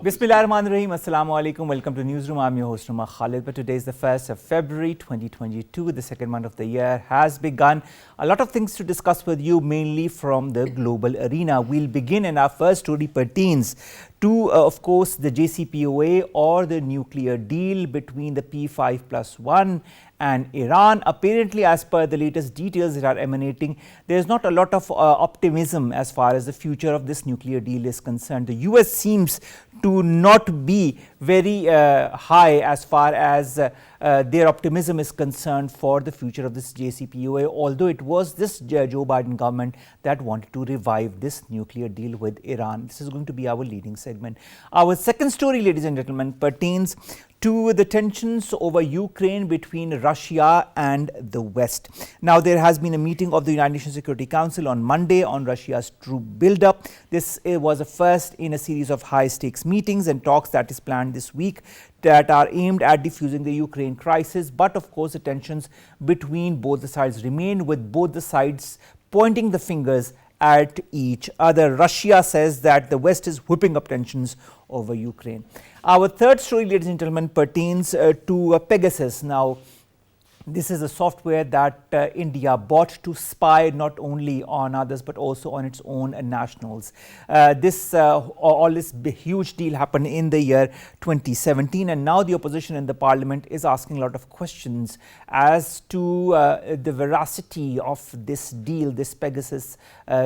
Bismillahirrahmanirrahim. Assalamu alaikum. Welcome to Newsroom. I'm your host, Omar Khalid. But today is the 1st of February 2022. The second month of the year has begun. A lot of things to discuss with you, mainly from the global arena. We'll begin, and our first story pertains to, of course, the JCPOA, or the nuclear deal between the P5+1 and Iran. Apparently, as per the latest details that are emanating, there is not a lot of optimism as far as the future of this nuclear deal is concerned. The US seems to not be very high as far as their optimism is concerned for the future of this JCPOA, although it was this Joe Biden government that wanted to revive this nuclear deal with Iran. This is going to be our leading segment. Our second story, ladies and gentlemen, pertains to the tensions over Ukraine between Russia and the West. Now, there has been a meeting of the United Nations Security Council on Monday on Russia's troop buildup. This was a first in a series of high-stakes meetings and talks that is planned this week that are aimed at diffusing the Ukraine crisis. But of course, the tensions between both the sides remain, with both the sides pointing the fingers at each other. Russia says that the West is whipping up tensions over Ukraine. Our third story, ladies and gentlemen, pertains to Pegasus. Now, this is a software that India bought to spy not only on others but also on its own nationals. All this huge deal happened in the year 2017, and now the opposition in the parliament is asking a lot of questions as to the veracity of this deal, this Pegasus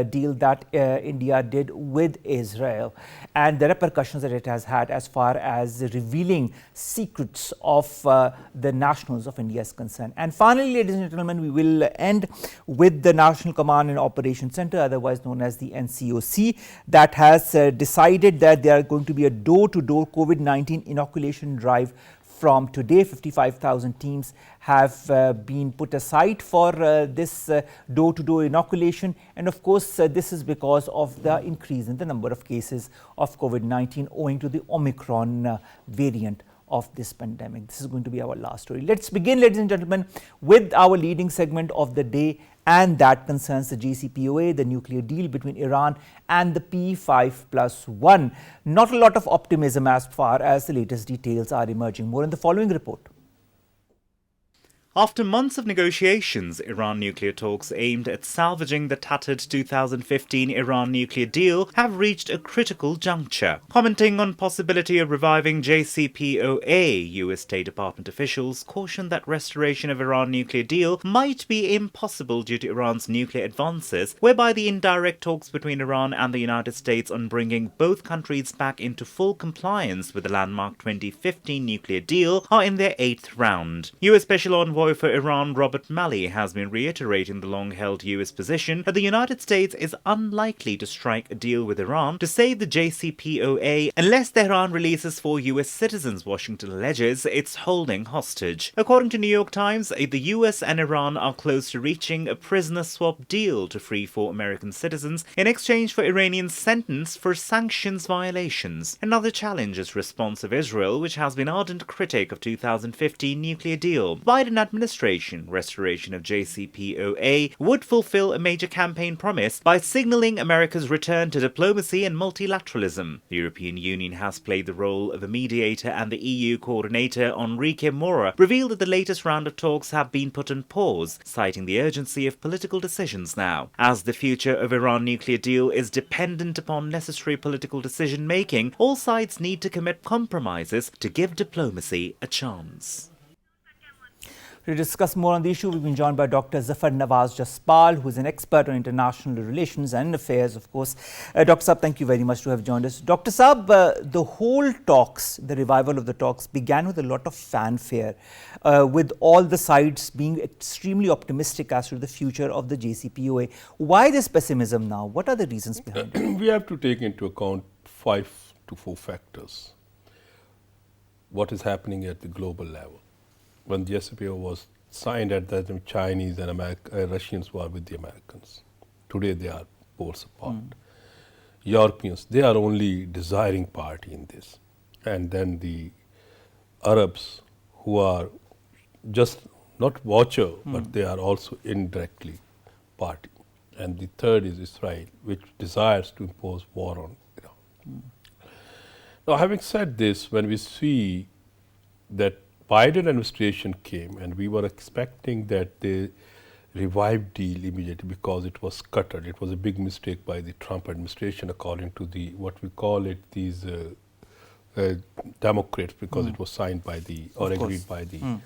deal that India did with Israel, and the repercussions that it has had as far as revealing secrets of the nationals of India is concerned. And finally, ladies and gentlemen, we will end with the National Command and Operations Center, otherwise known as the NCOC, that has decided that there are going to be a door-to-door COVID-19 inoculation drive from today. 55,000 teams have been put aside for this door-to-door inoculation, and of course this is because of the increase in the number of cases of COVID-19 owing to the Omicron variant of this pandemic. This is going to be our last story. Let's begin, ladies and gentlemen, with our leading segment of the day, and that concerns the JCPOA, the nuclear deal between Iran and the P5+1. Not a lot of optimism as far as the latest details are emerging. More in the following report. After months of negotiations, Iran nuclear talks aimed at salvaging the tattered 2015 Iran nuclear deal have reached a critical juncture. Commenting on possibility of reviving JCPOA, US State Department officials cautioned that restoration of Iran nuclear deal might be impossible due to Iran's nuclear advances, whereby the indirect talks between Iran and the United States on bringing both countries back into full compliance with the landmark 2015 nuclear deal are in their 8th round. US Special Envoy for Iran Robert Malley has been reiterating the long-held US position that the United States is unlikely to strike a deal with Iran to save the JCPOA unless Tehran releases 4 US citizens Washington alleges it's holding hostage. According to New York Times, the US and Iran are close to reaching a prisoner swap deal to free 4 American citizens in exchange for Iranian sentence for sanctions violations. Another challenge is response of Israel, which has been ardent critic of 2015 nuclear deal. Biden administration restoration of JCPOA would fulfill a major campaign promise by signaling America's return to diplomacy and multilateralism. The European Union has played the role of a mediator, and the EU coordinator Enrique Mora revealed that the latest round of talks have been put on pause, citing the urgency of political decisions now. As the future of Iran nuclear deal is dependent upon necessary political decision making, all sides need to commit compromises to give diplomacy a chance. To discuss more on the issue, we've been joined by Dr. Zafar Nawaz Jaspal, who is an expert on international relations and affairs, of course. Dr. Saab, thank you very much to have joined us. Dr. Saab, the whole talks, the revival of the talks, began with a lot of fanfare, with all the sides being extremely optimistic as to the future of the JCPOA. Why this pessimism now? What are the reasons behind it? We have to take into account 5 to 4 factors. What is happening at the global level? When the JCPOA was signed, at that time Chinese and Russians were with the Americans. Today they are poles apart. Europeans, they are only desiring party in this. And then the Arabs, who are just not watcher, but they are also indirectly party. And the third is Israel, which desires to impose war on Iran. Now, having said this, when we see that Biden administration came and we were expecting that they revive deal immediately because it was scuttled. It was a big mistake by the Trump administration according to the, what we call it, these Democrats, because it was signed by the, or agreed by the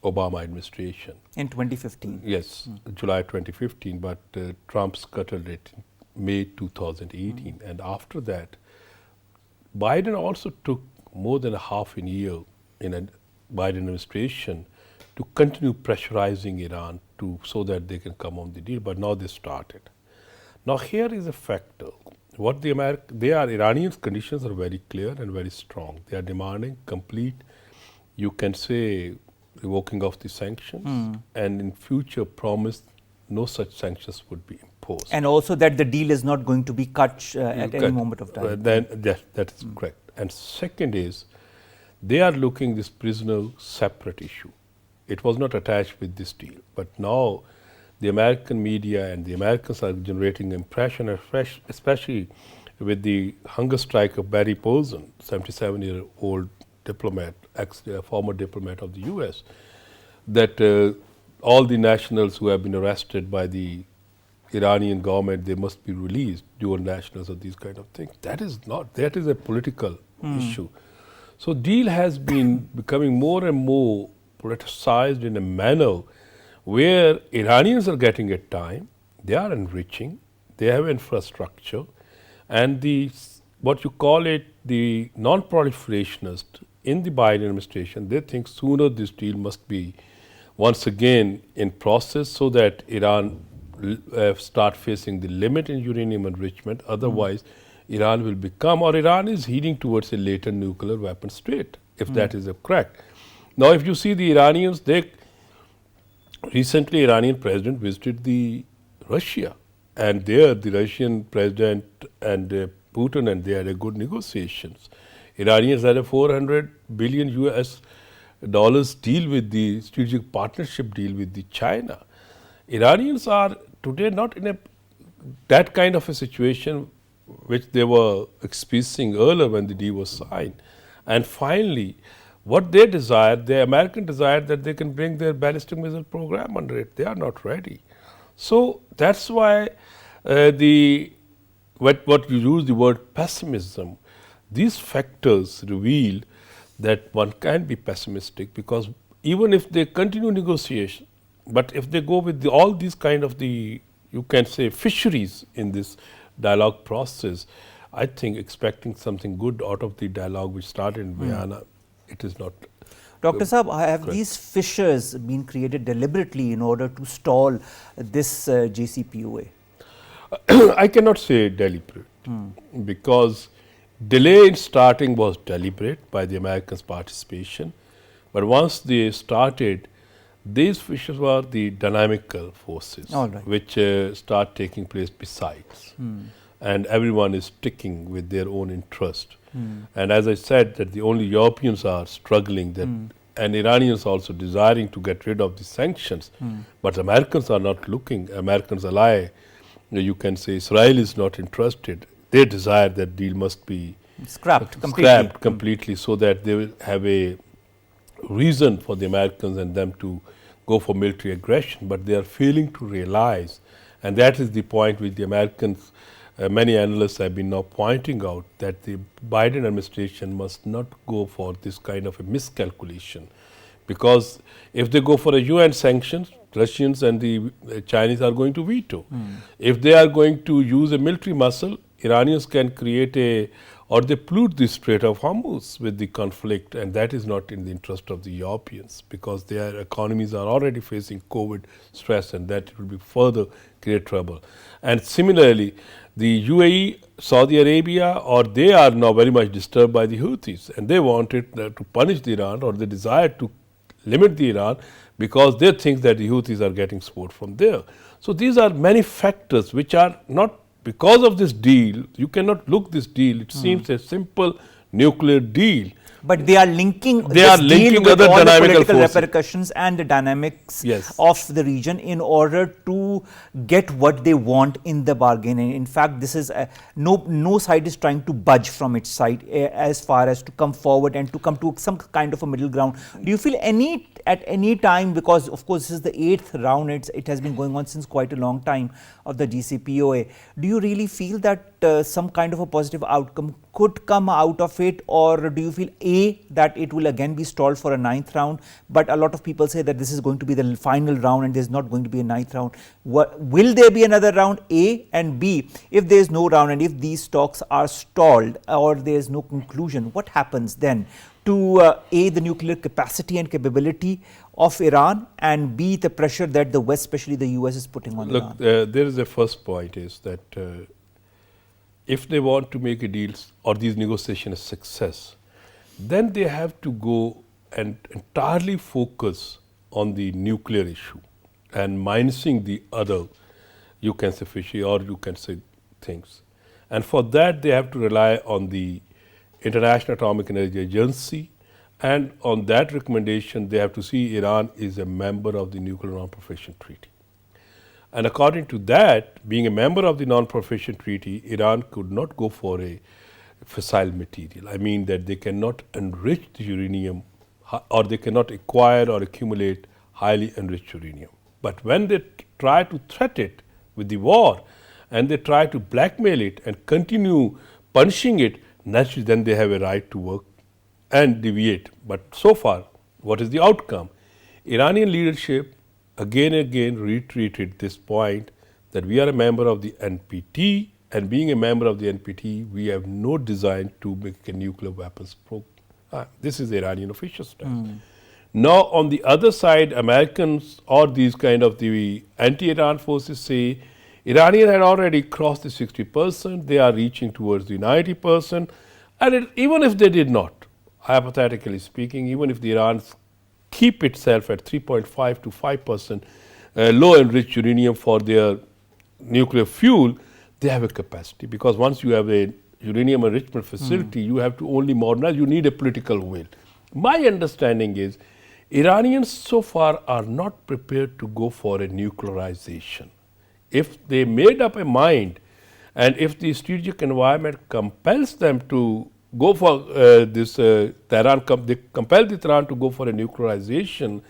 Obama administration. In 2015. Yes, July 2015, but Trump scuttled it in May 2018. And after that, Biden also took more than a half a year in a Biden administration to continue pressurizing Iran to, so that they can come on the deal, but now they started. Now here is a factor. What the Iranians' conditions are very clear and very strong. They are demanding complete, you can say, revoking of the sanctions, and in future promise no such sanctions would be imposed. And also that the deal is not going to be cut at any moment of time. That is correct. And second is, they are looking this prisoner separate issue. It was not attached with this deal, but now the American media and the Americans are generating impression, especially with the hunger strike of Barry Posen, 77-year-old diplomat, former diplomat of the U.S., that all the nationals who have been arrested by the Iranian government, they must be released, dual nationals or these kind of things. That is a political issue. So deal has been becoming more and more politicized in a manner where Iranians are getting a time, they are enriching, they have infrastructure, and the, what you call it, the non-proliferationists in the Biden administration, they think sooner this deal must be once again in process so that Iran start facing the limit in uranium enrichment. Otherwise, Iran will become, or Iran is heading towards a later nuclear weapon state, if that is correct. Now, if you see the Iranians, recently Iranian president visited the Russia, and there the Russian president and Putin, and they had a good negotiations. Iranians had a $400 billion US deal with the strategic partnership deal with the China. Iranians are today not in that kind of a situation which they were experiencing earlier when the deal was signed. And finally, what they desire, the American desire that they can bring their ballistic missile program under it. They are not ready. So that's why what you use the word pessimism, these factors reveal that one can be pessimistic, because even if they continue negotiation, but if they go with all these kind of you can say fisheries in this dialogue process, I think expecting something good out of the dialogue which started in Vienna, it is not. Dr. Saab, have these fissures been created deliberately in order to stall this JCPOA? I cannot say deliberate, because delay in starting was deliberate by the Americans' participation, but once they started, these fissures were the dynamical forces which start taking place besides, and everyone is sticking with their own interest. And as I said, that the only Europeans are struggling, that and Iranians also desiring to get rid of the sanctions, but Americans are not looking. Americans ally, you can say Israel is not interested. They desire that deal must be scrapped completely, so that they will have a reason for the Americans and them to go for military aggression, but they are failing to realize, and that is the point which the Americans, many analysts have been now pointing out, that the Biden administration must not go for this kind of a miscalculation, because if they go for a UN sanctions, Russians and the Chinese are going to veto. If they are going to use a military muscle, Iranians can create or they pollute the Strait of Hormuz with the conflict, and that is not in the interest of the Europeans, because their economies are already facing COVID stress, and that will be further create trouble. And similarly, the UAE, Saudi Arabia, or they are now very much disturbed by the Houthis, and they wanted to punish the Iran, or they desire to limit the Iran, because they think that the Houthis are getting support from there. So these are many factors which are not because of this deal. You cannot look this deal. It seems a simple nuclear deal, But they are linking. They are linking with other all the dynamical political forces. repercussions and the dynamics Yes. of the region in order to get what they want in the bargain. And in fact, this is no side is trying to budge from its side as far as to come forward and to come to some kind of a middle ground. Do you feel at any time, because of course this is the 8th round, it has been going on since quite a long time of the JCPOA, do you really feel that some kind of a positive outcome could come out of it, or do you feel that it will again be stalled for a 9th round, but a lot of people say that this is going to be the final round and there's not going to be a 9th round? Will there be another round, A, and B? If there is no round and if these talks are stalled or there is no conclusion, what happens then to A, the nuclear capacity and capability of Iran, and B, the pressure that the West, especially the US, is putting on Iran? Look, there is a first point is that if they want to make a deal or these negotiations a success, then they have to go and entirely focus on the nuclear issue and minusing the other, you can say fishy or you can say things. And for that they have to rely on the International Atomic Energy Agency, and on that recommendation they have to see Iran is a member of the Nuclear Non-Proliferation Treaty. And according to that, being a member of the Non-Proliferation Treaty, Iran could not go for a fissile material. I mean that they cannot enrich the uranium or they cannot acquire or accumulate highly enriched uranium. But when they try to threat it with the war and they try to blackmail it and continue punishing it, naturally then they have a right to work and deviate. But so far, what is the outcome? Iranian leadership again and again reiterated this point that we are a member of the NPT, and being a member of the NPT, we have no design to make a nuclear weapons program. This is the Iranian official stand. Now, on the other side, Americans or these kind of the anti-Iran forces say Iranians had already crossed the 60%, they are reaching towards the 90%, and even if they did not, hypothetically speaking, even if the Iran keep itself at 3.5 to 5% low enriched uranium for their nuclear fuel, they have a capacity, because once you have a uranium enrichment facility, you have to only modernize, you need a political will. My understanding is Iranians so far are not prepared to go for a nuclearization. If they made up a mind and if the strategic environment compels them to go for they compel the Tehran to go for a nuclearization,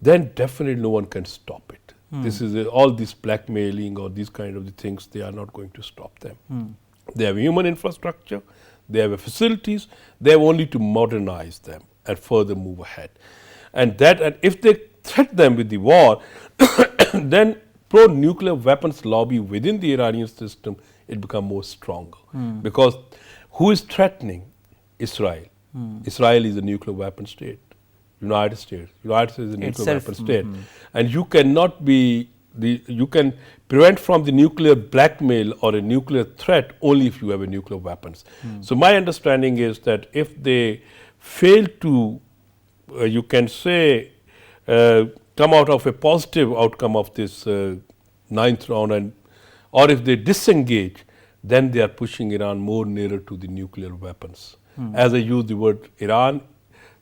then definitely no one can stop it. This is all this blackmailing or these kind of the things, they are not going to stop them. They have human infrastructure, they have facilities, they have only to modernize them and further move ahead. And if they threat them with the war, then pro-nuclear weapons lobby within the Iranian system, it becomes more stronger. Because who is threatening? Israel. Israel is a nuclear weapon state. United States is a nuclear weapon state. And you cannot you can prevent from the nuclear blackmail or a nuclear threat only if you have a nuclear weapons. So my understanding is that if they fail to, you can say, come out of a positive outcome of this 9th round, or if they disengage, then they are pushing Iran more nearer to the nuclear weapons. As I use the word, Iran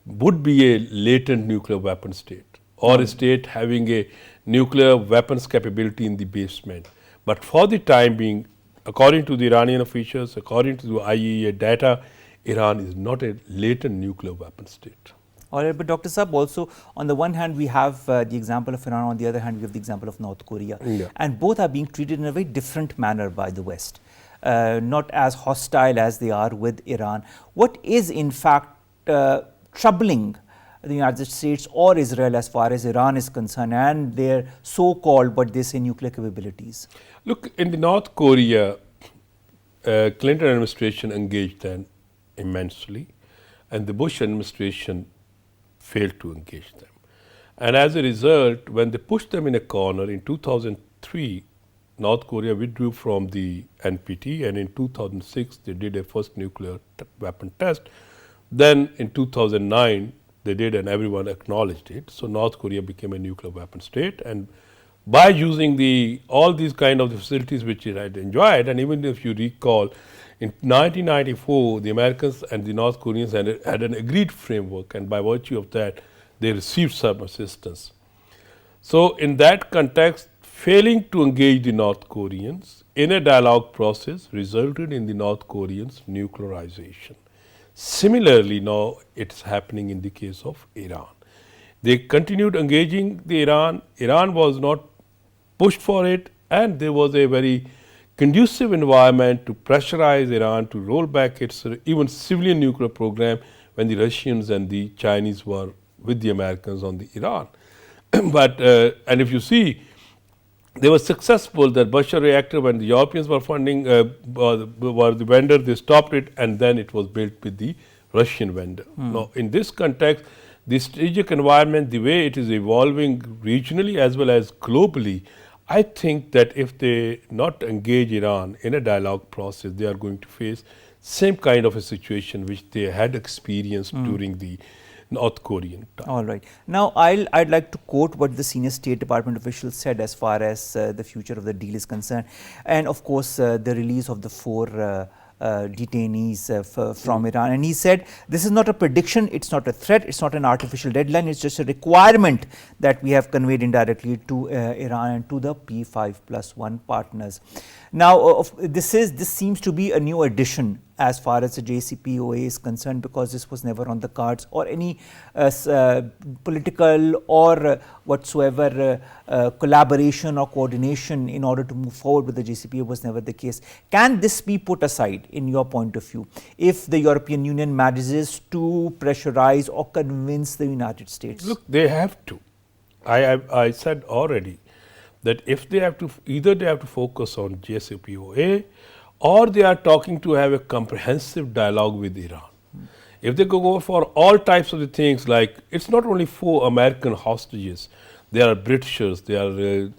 would be a latent nuclear weapon state or a state having a nuclear weapons capability in the basement. But for the time being, according to the Iranian officials, according to the IAEA data, Iran is not a latent nuclear weapon state. All right, but Dr. Saab, also on the one hand we have the example of Iran, on the other hand we have the example of North Korea, and both are being treated in a very different manner by the West, not as hostile as they are with Iran. What is in fact troubling the United States or Israel as far as Iran is concerned and their so-called, but they say, nuclear capabilities? Look, in the North Korea, Clinton administration engaged them immensely, and the Bush administration failed to engage them. And as a result, when they pushed them in a corner in 2003, North Korea withdrew from the NPT, and in 2006 they did a first nuclear weapon test. Then in 2009 they did, and everyone acknowledged it. So North Korea became a nuclear weapon state, and by using all these kind of facilities which it had enjoyed, and even if you recall, In 1994, the Americans and the North Koreans had an agreed framework, and by virtue of that, they received some assistance. So in that context, failing to engage the North Koreans in a dialogue process resulted in the North Koreans' nuclearization. Similarly, now it's happening in the case of Iran. They continued engaging the Iran. Iran was not pushed for it, and there was a very conducive environment to pressurize Iran to roll back its even civilian nuclear program when the Russians and the Chinese were with the Americans on the Iran. But and if you see, they were successful. That Bashar reactor, when the Europeans were funding, were the vendor, they stopped it, and then it was built with the Russian vendor. Now, in this context, the strategic environment, the way it is evolving regionally as well as globally, I think that if they not engage Iran in a dialogue process, they are going to face same kind of a situation which they had experienced during the North Korean time. All right. Now, I'd like to quote what the senior State Department official said as far as the future of the deal is concerned, and of course the release of the 4 detainees from Iran. And he said, this is not a prediction, it's not a threat, it's not an artificial deadline, it's just a requirement that we have conveyed indirectly to Iran and to the P5+1 partners. Now, this seems to be a new addition as far as the JCPOA is concerned, because this was never on the cards, or any political or whatsoever collaboration or coordination in order to move forward with the JCPOA was never the case. Can this be put aside in your point of view if the European Union manages to pressurize or convince the United States? Look, they have to. I said already that if they have to, either they have to focus on JCPOA, or they are talking to have a comprehensive dialogue with Iran. If they go for all types of the things, like it's not only 4 American hostages, there are Britishers, there are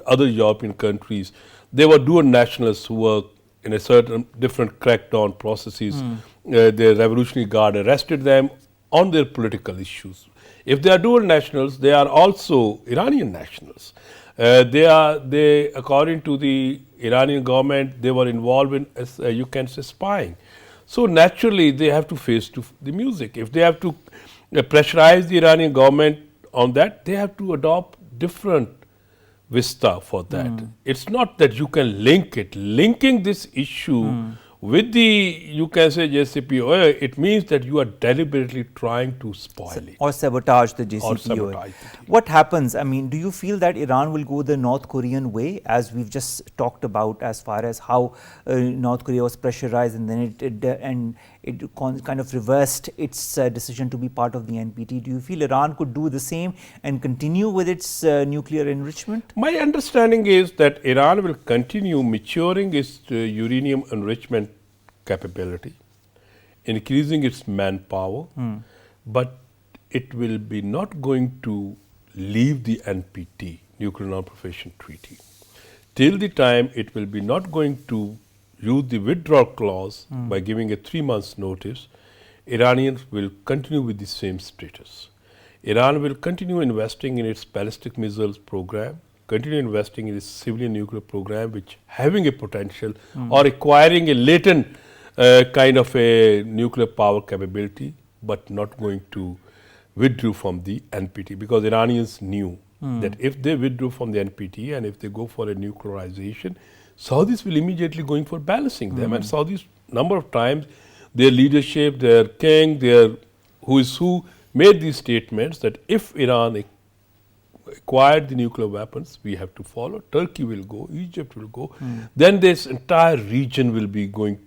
other European countries. There were dual nationalists who were in a certain different crackdown processes. The Revolutionary Guard arrested them on their political issues. If they are dual nationals, they are also Iranian nationals. They, according to the Iranian government, they were involved in, you can say, spying. So naturally, they have to face the music. If they have to pressurize the Iranian government on that, they have to adopt different vista for that. It's not that you can link it. Linking this issue with the, you can say, JCPOA, it means that you are deliberately trying to spoil it. Or sabotage the JCPOA. What happens? I mean, do you feel that Iran will go the North Korean way, as we've just talked about, as far as how North Korea was pressurized and then it kind of reversed its decision to be part of the NPT? Do you feel Iran could do the same and continue with its nuclear enrichment? My understanding is that Iran will continue maturing its uranium enrichment capability, increasing its manpower, but it will be not going to leave the NPT, Nuclear Non-Proliferation Treaty. Till the time it will be not going to use the withdrawal clause by giving a 3 months notice, Iranians will continue with the same status. Iran will continue investing in its ballistic missiles program, continue investing in its civilian nuclear program, which having a potential or acquiring a latent kind of a nuclear power capability, but not going to withdraw from the NPT, because Iranians knew that if they withdraw from the NPT and if they go for a nuclearization, Saudis will immediately going for balancing them. And Saudis, number of times, their leadership, their king, their who made these statements that if Iran acquired the nuclear weapons, we have to follow. Turkey will go, Egypt will go. Then this entire region will be going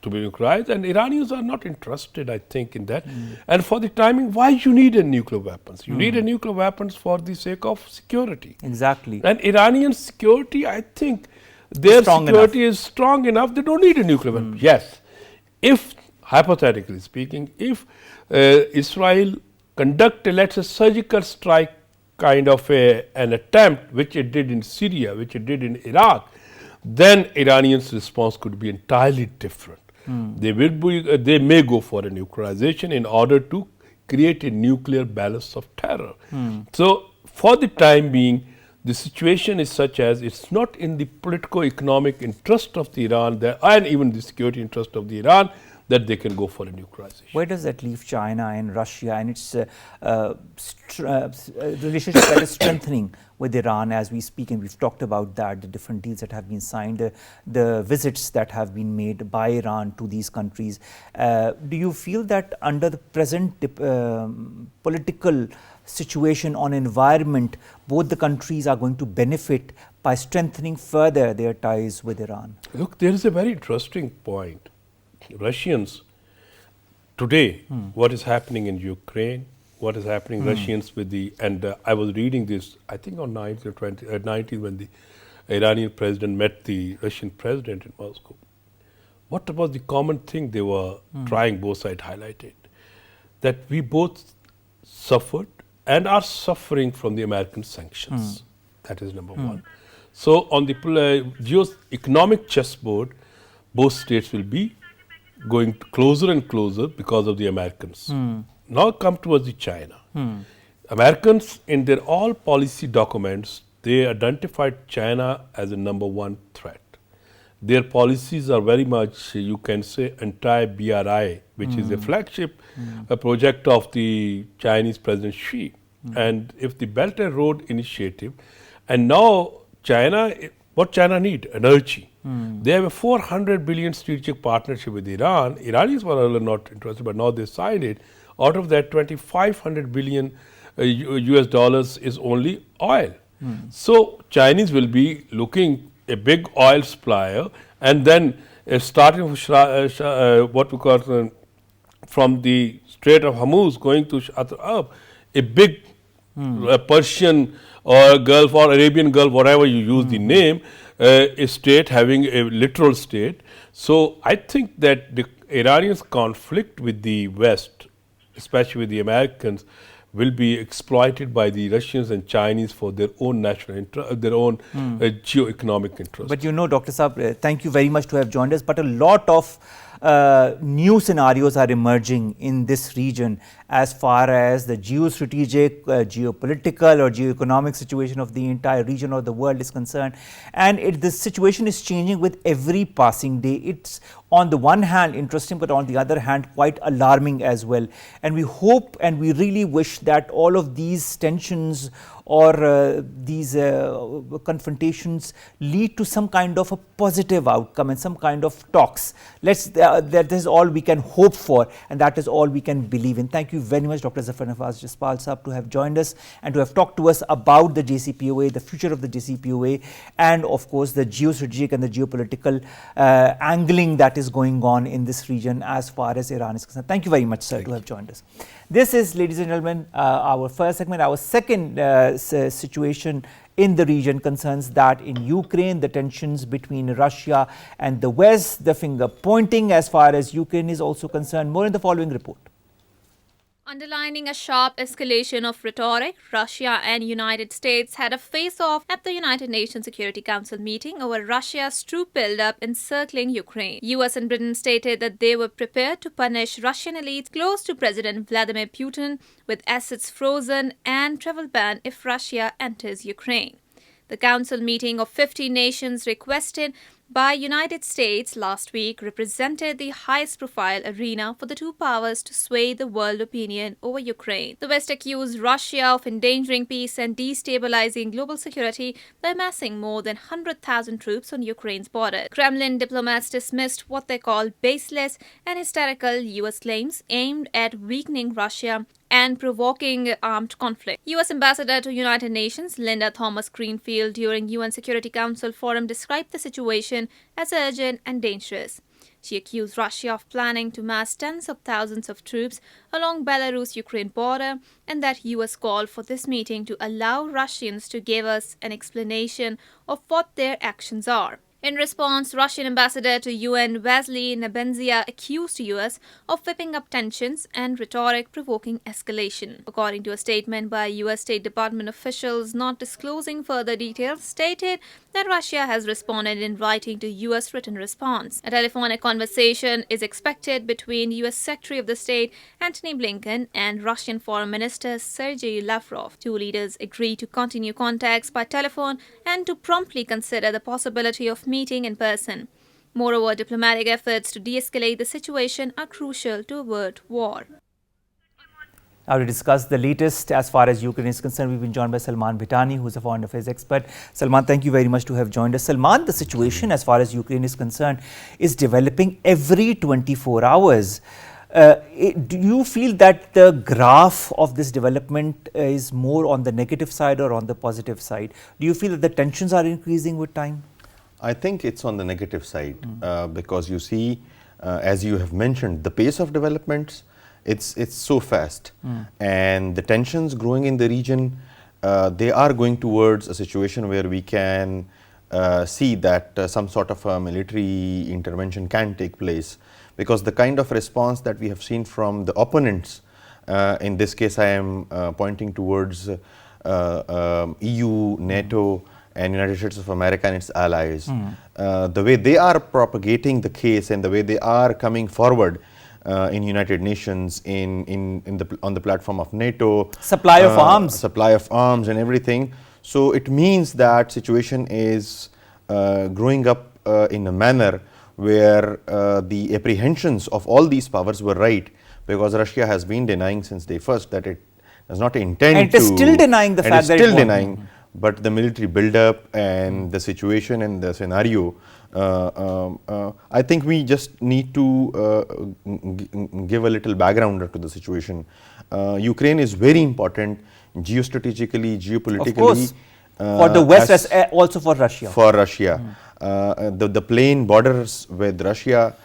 to be nuclearized, and Iranians are not interested, I think, in that. And for the timing, why you need a nuclear weapons? You need a nuclear weapons for the sake of security. Exactly. And Iranian security, I think, their security is strong enough. They don't need a nuclear weapon. Yes, if hypothetically speaking, if Israel conduct, let's say, surgical strike kind of an attempt, which it did in Syria, which it did in Iraq, then Iranians' response could be entirely different. They may go for a nuclearization in order to create a nuclear balance of terror. So for the time being, the situation is such as it's not in the politico-economic interest of the Iran and even the security interest of the Iran that they can go for a nuclearization. Where does that leave China and Russia and its relationship that is strengthening with Iran as we speak? And we've talked about that, the different deals that have been signed, the visits that have been made by Iran to these countries. Do you feel that under the present political situation on environment, both the countries are going to benefit by strengthening further their ties with Iran? Look, there is a very interesting point. Russians today, what is happening in Ukraine, what is happening, Russians with the, and I was reading this, I think on 19th or 19th when the Iranian president met the Russian president in Moscow. What was the common thing they were trying, both sides highlighted? That we both suffered and are suffering from the American sanctions. That is number one. So on the geo-economic chessboard, both states will be going closer and closer because of the Americans. Now come towards the China. Americans in their all policy documents, they identified China as a number one threat. Their policies are very much, you can say, anti-BRI, which is a flagship project of the Chinese President Xi. And if the Belt and Road Initiative, and now China, what China need? Energy. They have a 400 billion strategic partnership with Iran. Iranians were earlier not interested, but now they signed it. Out of that, 2,500 billion US dollars is only oil. So Chinese will be looking a big oil supplier, and then starting what we call from the Strait of Hormuz going to Shat Arab, a big Persian or Gulf or Arabian Gulf, whatever you use the name, a state having a literal state. So I think that the Iranians' conflict with the West, especially with the Americans, will be exploited by the Russians and Chinese for their own national interest, their own geo-economic interest. But you know, Dr. Saab, thank you very much to have joined us. But a lot of new scenarios are emerging in this region as far as the geostrategic, geopolitical or geoeconomic situation of the entire region or the world is concerned. And this situation is changing with every passing day. It's on the one hand interesting, but on the other hand quite alarming as well. And we hope and we really wish that all of these tensions or these confrontations lead to some kind of a positive outcome and some kind of talks. That is all we can hope for, and that is all we can believe in. Thank you very much, Dr. Zafar Nawaz Jaspal Saab, to have joined us and to have talked to us about the JCPOA, the future of the JCPOA, and of course the geostrategic and the geopolitical angling that is going on in this region as far as Iran is concerned. Thank you very much, sir, to have joined us. This is, ladies and gentlemen, our first segment. Our second situation in the region concerns that in Ukraine, the tensions between Russia and the West, the finger pointing as far as Ukraine is also concerned. More in the following report. Underlining a sharp escalation of rhetoric, Russia and United States had a face-off at the United Nations Security Council meeting over Russia's troop build-up encircling Ukraine. US and Britain stated that they were prepared to punish Russian elites close to President Vladimir Putin with assets frozen and travel ban if Russia enters Ukraine. The council meeting of 50 nations requested by United States last week represented the highest profile arena for the two powers to sway the world opinion over Ukraine. The West accused Russia of endangering peace and destabilizing global security by amassing more than 100,000 troops on Ukraine's border. Kremlin diplomats dismissed what they called baseless and hysterical US claims aimed at weakening Russia and provoking armed conflict. US Ambassador to United Nations Linda Thomas-Greenfield during UN Security Council forum described the situation as urgent and dangerous. She accused Russia of planning to mass tens of thousands of troops along Belarus-Ukraine border and that US called for this meeting to allow Russians to give us an explanation of what their actions are. In response, Russian ambassador to UN Vasily Nebenzia accused US of whipping up tensions and rhetoric provoking escalation. According to a statement by US State Department officials not disclosing further details, stated that Russia has responded in writing to U.S. written response. A telephonic conversation is expected between U.S. Secretary of the State Antony Blinken and Russian Foreign Minister Sergei Lavrov. Two leaders agree to continue contacts by telephone and to promptly consider the possibility of meeting in person. Moreover, diplomatic efforts to de-escalate the situation are crucial to avert war. Now to discuss the latest as far as Ukraine is concerned, we've been joined by Salman Bhittani, who is a foreign affairs expert. Salman, thank you very much to have joined us. Salman, the situation as far as Ukraine is concerned is developing every 24 hours. Do you feel that the graph of this development is more on the negative side or on the positive side? Do you feel that the tensions are increasing with time? I think it's on the negative side because you see, as you have mentioned, the pace of developments, it's so fast, and the tensions growing in the region, they are going towards a situation where we can see that some sort of a military intervention can take place, because the kind of response that we have seen from the opponents, in this case I am pointing towards EU, NATO, and United States of America and its allies. The way they are propagating the case and the way they are coming forward in United Nations, on the platform of NATO, supply of arms and everything. So it means that situation is growing up in a manner where the apprehensions of all these powers were right, because Russia has been denying since day first that it does not intend to. And it is still denying the fact that it is still denying. But the military build-up and the situation and the scenario, I think we just need to give a little background to the situation. Ukraine is very important geostrategically, geopolitically. Of course, for the West as also for Russia. For Russia. The plain borders with Russia,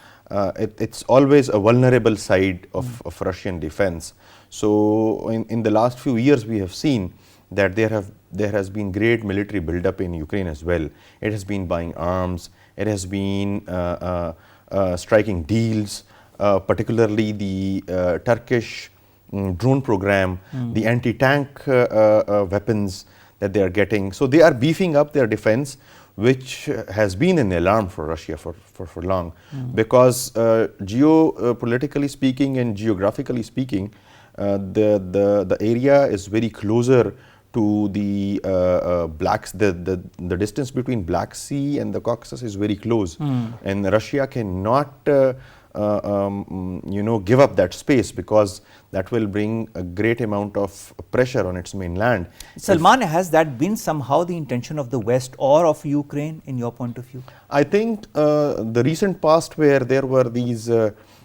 it's always a vulnerable side of Russian defense. So in the last few years we have seen that there has been great military build-up in Ukraine as well. It has been buying arms, it has been striking deals, particularly the Turkish drone program, the anti-tank weapons that they are getting. So they are beefing up their defense, which has been an alarm for Russia for long, because geopolitically speaking and geographically speaking, the area is very closer to the the distance between Black Sea and the Caucasus is very close, and Russia cannot give up that space, because that will bring a great amount of pressure on its mainland. Salman, has that been somehow the intention of the West or of Ukraine in your point of view? I think the recent past, where there were these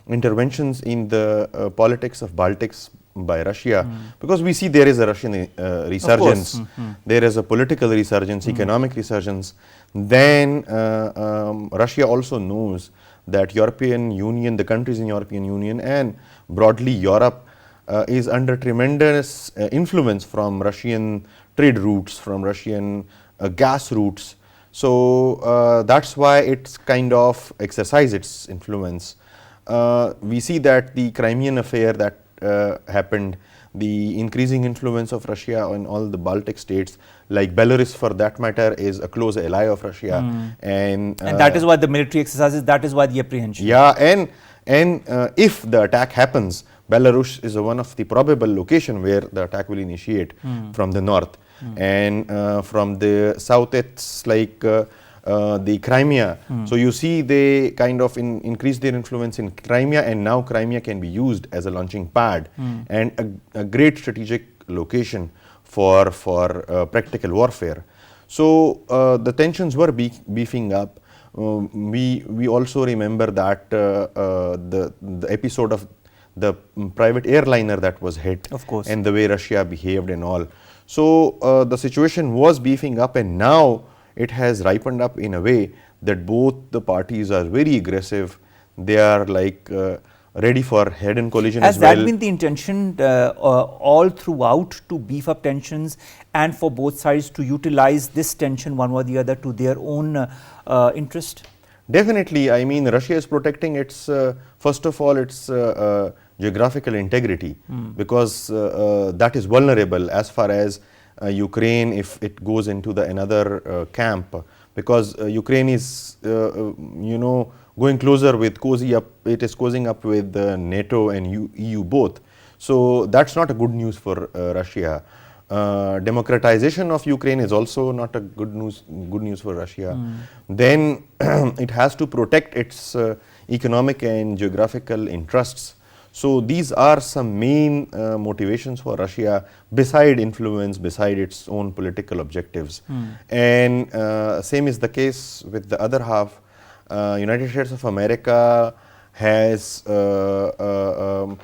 interventions in the politics of Baltics by Russia, because we see there is a Russian resurgence, there is a political resurgence, economic resurgence, then Russia also knows that European Union, the countries in European Union and broadly Europe is under tremendous influence from Russian trade routes, from Russian gas routes. So that's why it's kind of exercise its influence. We see that the Crimean affair that happened, the increasing influence of Russia on all the Baltic states, like Belarus for that matter, is a close ally of Russia. And that is why the military exercises, that is why the apprehension. Yeah, and if the attack happens, Belarus is one of the probable location where the attack will initiate from the north. And from the south, it's like the Crimea. So you see they kind of increase their influence in Crimea, and now Crimea can be used as a launching pad and a great strategic location for practical warfare. So the tensions were beefing up. We also remember that the episode of the private airliner that was hit, of course, and the way Russia behaved and all. So the situation was beefing up, and now it has ripened up in a way that both the parties are very aggressive. They are like ready for head-on collision as well. Has that been the intention all throughout, to beef up tensions and for both sides to utilize this tension one or the other to their own interest? Definitely. I mean, Russia is protecting its, first of all, its geographical integrity, because that is vulnerable as far as Ukraine, if it goes into the another camp, because Ukraine is, going closer with it is cozying up with NATO and EU both. So that's not a good news for Russia. Democratization of Ukraine is also not a good news for Russia. Then it has to protect its economic and geographical interests. So these are some main motivations for Russia beside influence, beside its own political objectives. And same is the case with the other half. United States of America has an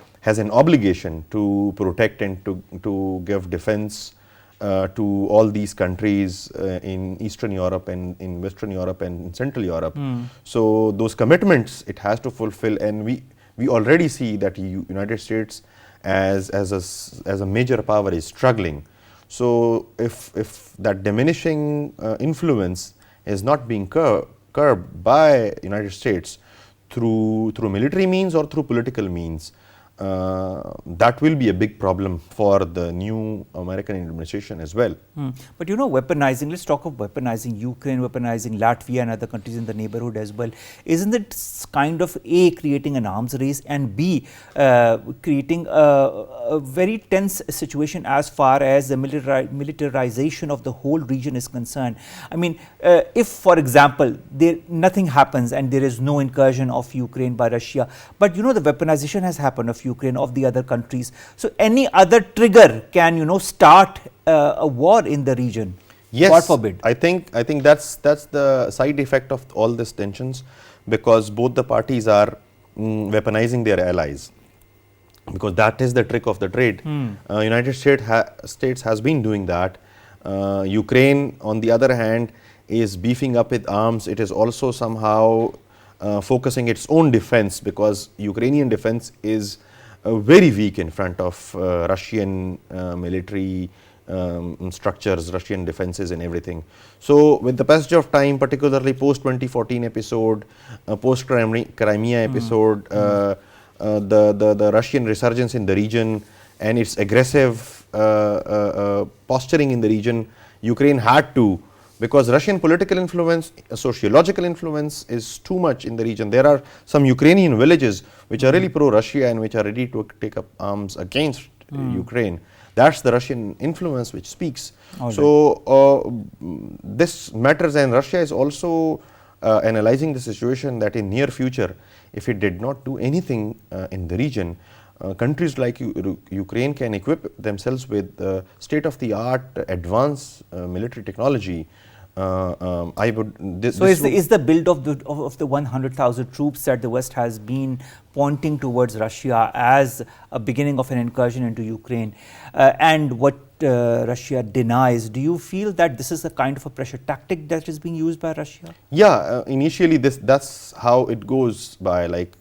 obligation to protect and to give defense to all these countries in Eastern Europe and in Western Europe and in Central Europe. So those commitments it has to fulfill, and we already see that United States as a major power is struggling. So if that diminishing influence is not being curbed by United States through military means or through political means, that will be a big problem for the new American administration as well. But weaponizing, let's talk of weaponizing Ukraine, weaponizing Latvia and other countries in the neighborhood as well. Isn't it kind of A, creating an arms race, and B, creating a very tense situation as far as the militarization of the whole region is concerned? I mean, if, for example, nothing happens and there is no incursion of Ukraine by Russia, but the weaponization has happened of Ukraine, of the other countries. So any other trigger can, start a war in the region. Yes, God forbid. I think that's the side effect of all these tensions, because both the parties are weaponizing their allies, because that is the trick of the trade. United States has been doing that. Ukraine, on the other hand, is beefing up with arms. It is also somehow focusing its own defense, because Ukrainian defense is very weak in front of Russian military structures, Russian defenses and everything. So with the passage of time, particularly post 2014 episode, post Crimea episode, the Russian resurgence in the region and its aggressive posturing in the region, Ukraine had to, because Russian political influence, sociological influence is too much in the region. There are some Ukrainian villages which are really pro-Russia and which are ready to take up arms against Ukraine. That's the Russian influence which speaks. So this matters, and Russia is also analyzing the situation that in near future, if it did not do anything in the region, countries like Ukraine can equip themselves with state-of-the-art advanced military technology. Is the build of the 100,000 troops that the West has been pointing towards Russia as a beginning of an incursion into Ukraine, and what Russia denies, do you feel that this is a kind of a pressure tactic that is being used by Russia? Yeah, initially that's how it goes by, like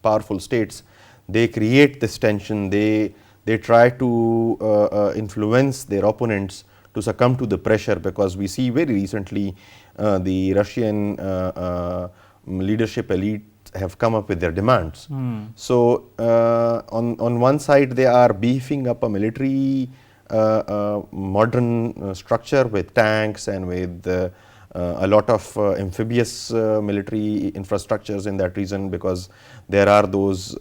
powerful states. They create this tension, they try to influence their opponents to succumb to the pressure, because we see very recently the Russian leadership elite have come up with their demands. So on one side they are beefing up a military modern structure with tanks and with a lot of amphibious military infrastructures in that region, because there are those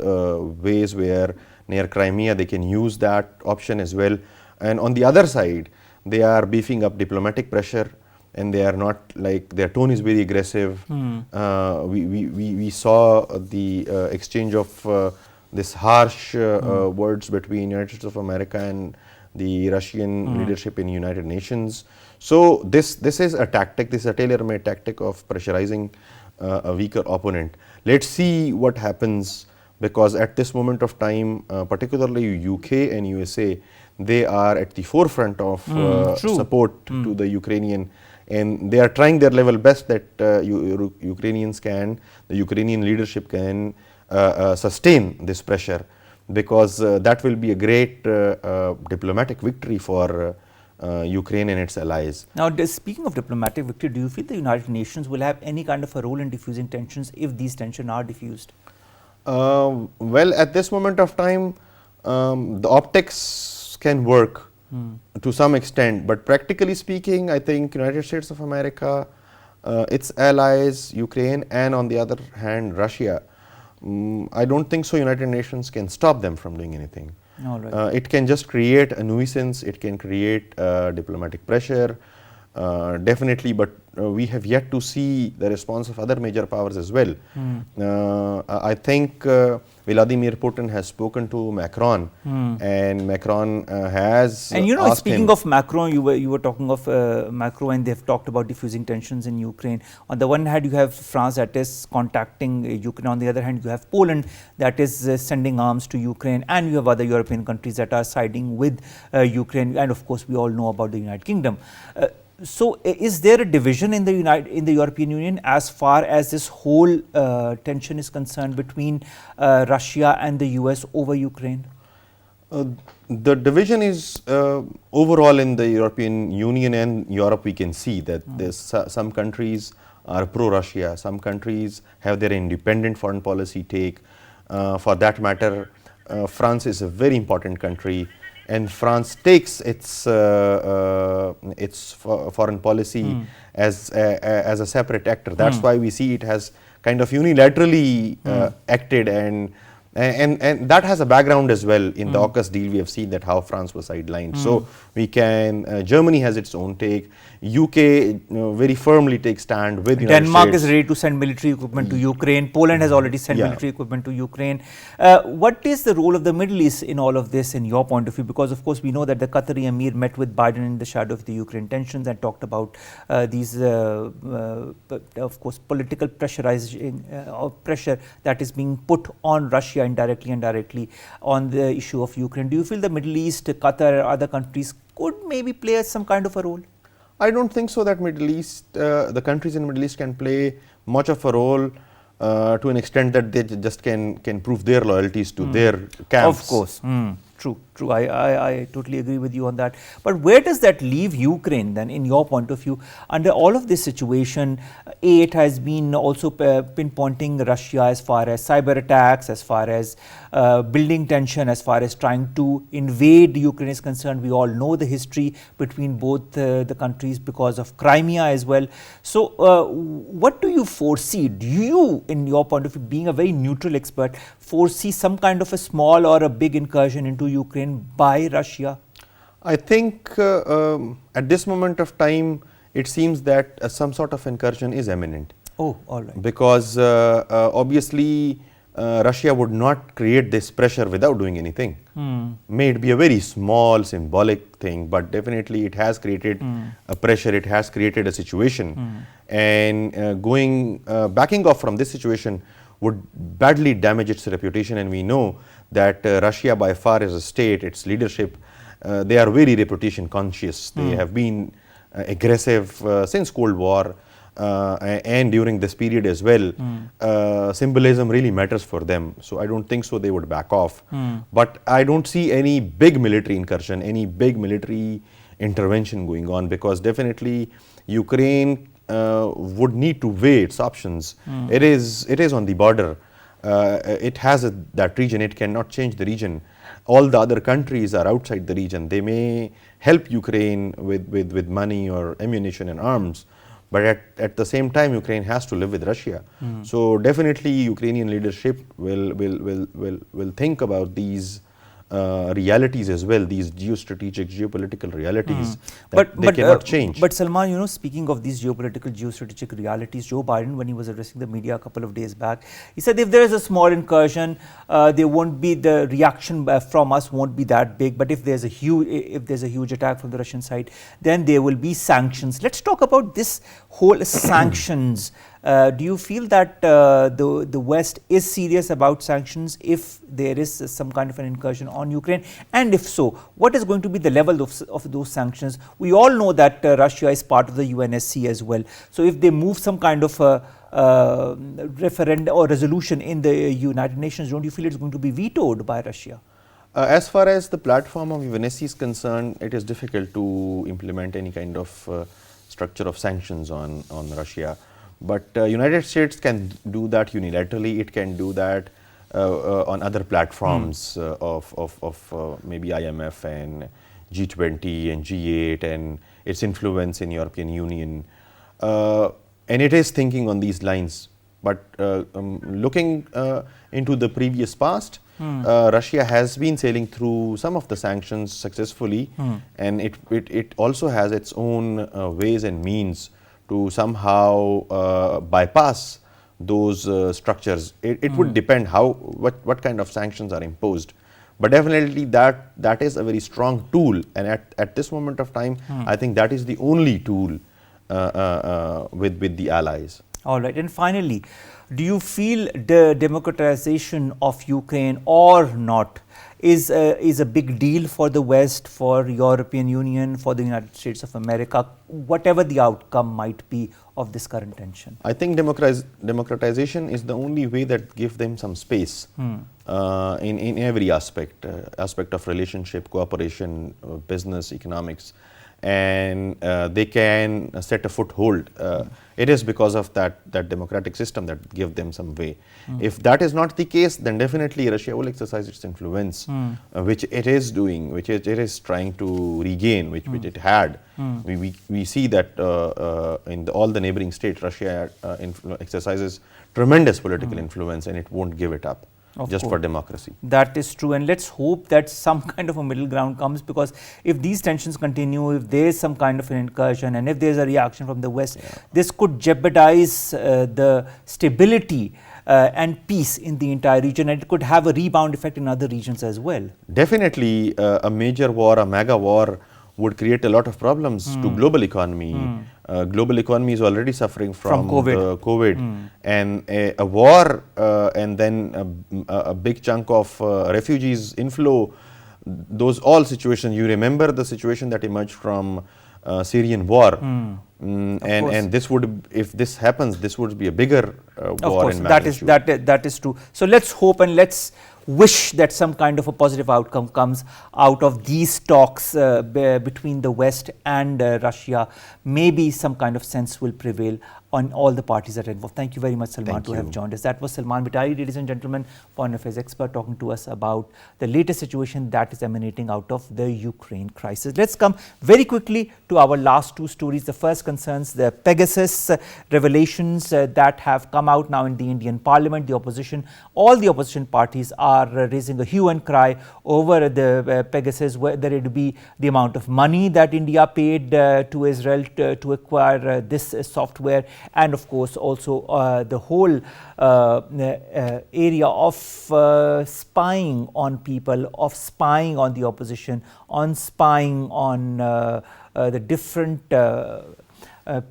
ways where near Crimea they can use that option as well. And on the other side, they are beefing up diplomatic pressure, and they are not, like, their tone is very aggressive. We saw the exchange of this harsh words between United States of America and the Russian leadership in United Nations. So this is a tactic, this is a tailor-made tactic of pressurizing a weaker opponent. Let's see what happens, because at this moment of time, particularly UK and USA, they are at the forefront of support to the Ukrainian, and they are trying their level best that Ukrainians can, the Ukrainian leadership can sustain this pressure, because that will be a great diplomatic victory for Ukraine and its allies. Now, speaking of diplomatic victory, do you feel the United Nations will have any kind of a role in diffusing tensions if these tensions are diffused? Well, at this moment of time, the optics can work to some extent, but practically speaking, I think United States of America its allies, Ukraine, and on the other hand, Russia, I don't think so United Nations can stop them from doing anything. All right. It can just create a nuisance, it can create diplomatic pressure, definitely, but we have yet to see the response of other major powers as well. I think Vladimir Putin has spoken to Macron, and Macron has And you know, asked speaking him, of Macron, you were talking of Macron, and they've talked about diffusing tensions in Ukraine. On the one hand, you have France that is contacting Ukraine. On the other hand, you have Poland that is sending arms to Ukraine, and you have other European countries that are siding with Ukraine. And of course, we all know about the United Kingdom. So, is there a division in the European Union as far as this whole tension is concerned between Russia and the US over Ukraine? the division is overall in the European Union and Europe. We can see that there's some countries are pro-Russia, some countries have their independent foreign policy take. For that matter, France is a very important country, and France takes its foreign policy as a separate actor. That's why we see it has kind of unilaterally acted, and that has a background as well. In the AUKUS deal, we have seen that how France was sidelined. So we can, Germany has its own take. UK very firmly takes stand with United Denmark States. is ready to send military equipment to Ukraine. Poland has already sent military equipment to Ukraine. What is the role of the Middle East in all of this, in your point of view? Because of course we know that the Qatari Emir met with Biden in the shadow of the Ukraine tensions and talked about these, of course, political pressurizing pressure that is being put on Russia indirectly and directly on the issue of Ukraine. Do you feel the Middle East, Qatar, other countries could maybe play some kind of a role? I don't think so that Middle East, the countries in the Middle East can play much of a role to an extent that they just can prove their loyalties to their camps. Of course. True. I totally agree with you on that. But where does that leave Ukraine then, in your point of view? Under all of this situation, it has been also pinpointing Russia as far as cyber attacks, as far as building tension, as far as trying to invade Ukraine is concerned. We all know the history between both the countries because of Crimea as well. So what do you foresee? Do you, in your point of view, being a very neutral expert, foresee some kind of a small or a big incursion into Ukraine by Russia? I think at this moment of time, it seems that some sort of incursion is imminent. Oh, all right. Because obviously Russia would not create this pressure without doing anything. May it be a very small symbolic thing, but definitely it has created a pressure, it has created a situation. And backing off from this situation would badly damage its reputation, and we know that Russia by far as a state, its leadership, they are very reputation conscious. They have been aggressive since Cold War and during this period as well. Symbolism really matters for them, so I don't think so they would back off. But I don't see any big military incursion, any big military intervention going on, because definitely Ukraine would need to weigh its options. It is on the border. It has that region. It cannot change the region. All the other countries are outside the region. They may help Ukraine with money or ammunition and arms, but at the same time, Ukraine has to live with Russia. So definitely, Ukrainian leadership will think about these realities as well, these geostrategic, geopolitical realities that they cannot change. But Salman, you know, speaking of these geopolitical, geostrategic realities, Joe Biden, when he was addressing the media a couple of days back, he said if there is a small incursion, there won't be, the reaction from us won't be that big. But if there's a huge attack from the Russian side, then there will be sanctions. Let's talk about this whole sanctions. Do you feel that the West is serious about sanctions if there is some kind of an incursion on Ukraine? And if so, what is going to be the level of those sanctions? We all know that Russia is part of the UNSC as well. So if they move some kind of referendum or resolution in the United Nations, don't you feel it's going to be vetoed by Russia? As far as the platform of UNSC is concerned, it is difficult to implement any kind of structure of sanctions on Russia. But United States can do that unilaterally. It can do that on other platforms of maybe IMF and G20 and G8 and its influence in European Union. and it is thinking on these lines. But looking into the previous past, Russia has been sailing through some of the sanctions successfully, and it also has its own ways and means to somehow bypass those structures. It would depend what kind of sanctions are imposed. But definitely that is a very strong tool, and at this moment of time, I think that is the only tool with the allies. All right, and finally, do you feel the democratization of Ukraine or not is a big deal for the West, for European Union, for the United States of America, whatever the outcome might be of this current tension? I think democratization is the only way that gives them some space in every aspect of relationship, cooperation, business, economics, and they can set a foothold. It is because of that democratic system that give them some way. If that is not the case, then definitely Russia will exercise its influence, which it is doing, which it is trying to regain, which it had. We see that in all the neighboring states, Russia exercises tremendous political influence, and it won't give it up. Just for democracy. That is true, and let's hope that some kind of a middle ground comes, because if these tensions continue, if there is some kind of an incursion, and if there is a reaction from the West, this could jeopardize the stability and peace in the entire region, and it could have a rebound effect in other regions as well. Definitely, a major war, a mega war, would create a lot of problems to global economy. Global economy is already suffering from COVID. And a war and then a big chunk of refugees inflow, those all situations. You remember the situation that emerged from Syrian war, and this would, if this happens, this would be a bigger war in magnitude. That is true. So let's hope and let's wish that some kind of a positive outcome comes out of these talks between the West and Russia. Maybe some kind of sense will prevail on all the parties that are involved. Thank you very much, Salman, to have joined us. That was Salman Bhittani, ladies and gentlemen, foreign affairs expert, talking to us about the latest situation that is emanating out of the Ukraine crisis. Let's come very quickly to our last two stories. The first concerns the Pegasus revelations that have come out now in the Indian Parliament. The opposition, all the opposition parties are raising a hue and cry over the Pegasus, whether it be the amount of money that India paid to Israel to acquire this software, and of course also the whole area of spying on people, of spying on the opposition, on spying on the different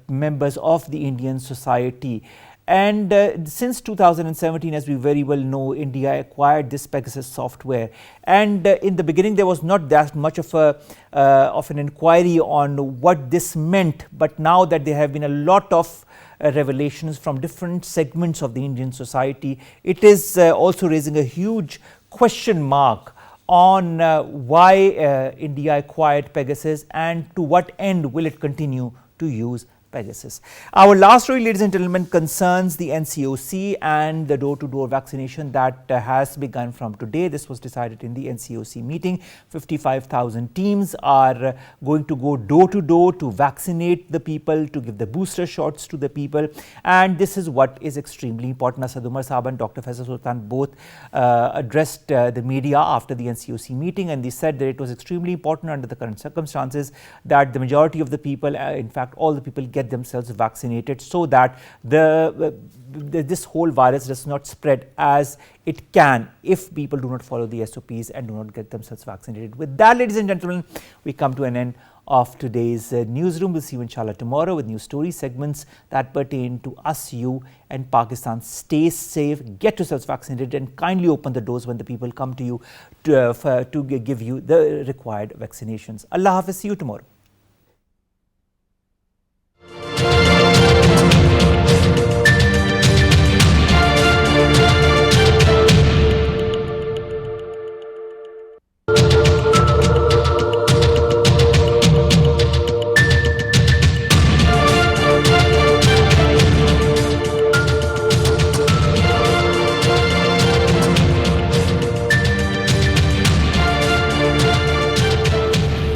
members of the Indian society. And since 2017, as we very well know, India acquired this Pegasus software. And in the beginning, there was not that much of an inquiry on what this meant. But now that there have been a lot of revelations from different segments of the Indian society, it is also raising a huge question mark on why India acquired Pegasus and to what end will it continue to use Pegasus. Our last story, ladies and gentlemen, concerns the NCOC and the door-to-door vaccination that has begun from today. This was decided in the NCOC meeting. 55,000 teams are going to go door-to-door to vaccinate the people, to give the booster shots to the people. And this is what is extremely important. Asad Umar Saab and Dr. Faisal Sultan both addressed the media after the NCOC meeting, and they said that it was extremely important under the current circumstances that the majority of the people, in fact all the people, get themselves vaccinated so that this whole virus does not spread as it can if people do not follow the SOPs and do not get themselves vaccinated. With that, ladies and gentlemen, we come to an end of today's newsroom. We'll see you inshallah tomorrow with new story segments that pertain to us, you and Pakistan. Stay safe, get yourselves vaccinated, and kindly open the doors when the people come to you to give you the required vaccinations. Allah Hafiz, see you tomorrow.